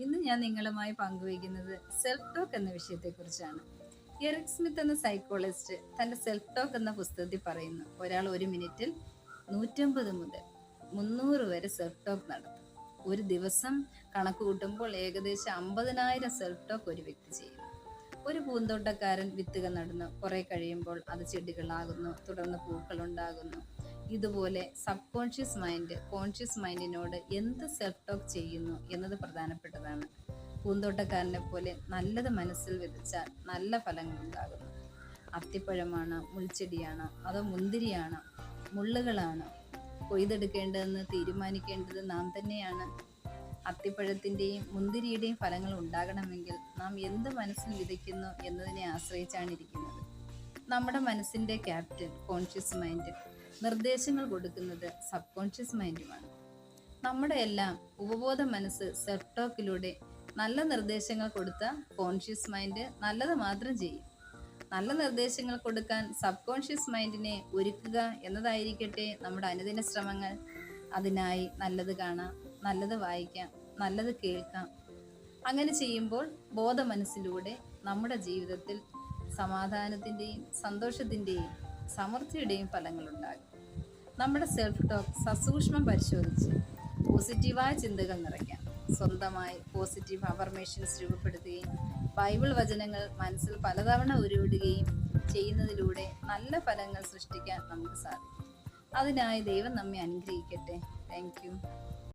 ഇന്ന് ഞാൻ നിങ്ങളുമായി പങ്കുവയ്ക്കുന്നത് സെൽഫ് ടോക്ക് എന്ന വിഷയത്തെക്കുറിച്ചാണ്. എറിക് സ്മിത്ത് എന്ന സൈക്കോളജിസ്റ്റ് തന്റെ സെൽഫ് ടോക്ക് എന്ന പുസ്തകത്തിൽ പറയുന്നു, ഒരാൾ ഒരു മിനിറ്റിൽ 150 മുതൽ 300 വരെ സെൽഫ് ടോക്ക് നടത്തും. ഒരു ദിവസം കണക്ക് കൂട്ടുമ്പോൾ ഏകദേശം 50,000 സെൽഫ് ടോക്ക് ഒരു വ്യക്തി ചെയ്യുന്നു. ഒരു പൂന്തോട്ടക്കാരൻ വിത്തുകൾ നടുന്നു, കുറെ കഴിയുമ്പോൾ അത് ചെടികളാകുന്നു, തുടർന്ന് പൂക്കൾ ഉണ്ടാകുന്നു. ഇതുപോലെ സബ് കോൺഷ്യസ് മൈൻഡ് കോൺഷ്യസ് മൈൻഡിനോട് എന്ത് സെൽഫ് ടോക്ക് ചെയ്യുന്നു എന്നത് പ്രധാനപ്പെട്ടതാണ്. പൂന്തോട്ടക്കാരനെ പോലെ നല്ലത് മനസ്സിൽ വിതച്ചാൽ നല്ല ഫലങ്ങൾ ഉണ്ടാകുന്നു. അത്തിപ്പഴമാണോ, മുൾച്ചെടിയാണോ, അതോ മുന്തിരിയാണോ, മുള്ളുകളാണോ കൊയ്തെടുക്കേണ്ടതെന്ന് തീരുമാനിക്കേണ്ടത് നാം തന്നെയാണ്. അത്തിപ്പഴത്തിൻ്റെയും മുന്തിരിയുടെയും ഫലങ്ങൾ ഉണ്ടാകണമെങ്കിൽ നാം എന്ത് മനസ്സിൽ വിതയ്ക്കുന്നു എന്നതിനെ ആശ്രയിച്ചാണ് ഇരിക്കുന്നത്. നമ്മുടെ മനസ്സിൻ്റെ ക്യാപ്റ്റൻ കോൺഷ്യസ് മൈൻഡ്, നിർദ്ദേശങ്ങൾ കൊടുക്കുന്നത് സബ് കോൺഷ്യസ് മൈൻഡുമാണ്. നമ്മുടെ എല്ലാം ഉപബോധ മനസ്സ് സെൽഫ് ടോക്കിലൂടെ നല്ല നിർദ്ദേശങ്ങൾ കൊടുത്ത കോൺഷ്യസ് മൈൻഡ് നല്ലത് മാത്രം ചെയ്യും. നല്ല നിർദ്ദേശങ്ങൾ കൊടുക്കാൻ സബ് കോൺഷ്യസ് മൈൻഡിനെ ഒരുക്കുക എന്നതായിരിക്കട്ടെ നമ്മുടെ അനുദിന ശ്രമങ്ങൾ. അതിനായി നല്ലത് കാണാം, നല്ലത് വായിക്കാം, നല്ലത് കേൾക്കാം. അങ്ങനെ ചെയ്യുമ്പോൾ ബോധ മനസ്സിലൂടെ നമ്മുടെ ജീവിതത്തിൽ സമാധാനത്തിൻ്റെയും സന്തോഷത്തിൻ്റെയും സമൃദ്ധിയുടെയും ഫലങ്ങളുണ്ടാകും. നമ്മുടെ സെൽഫ് ടോക്ക് സസൂക്ഷ്മം പരിശോധിച്ച് പോസിറ്റീവായ ചിന്തകൾ നിറയ്ക്കാം. സ്വന്തമായി പോസിറ്റീവ് അഫർമേഷൻസ് രൂപപ്പെടുത്തുകയും ബൈബിൾ വചനങ്ങൾ മനസ്സിൽ പലതവണ ഉരുവിടുകയും ചെയ്യുന്നതിലൂടെ നല്ല ഫലങ്ങൾ സൃഷ്ടിക്കാൻ നമുക്ക് സാധിക്കും. അതിനായി ദൈവം നമ്മെ അനുഗ്രഹിക്കട്ടെ. Thank you.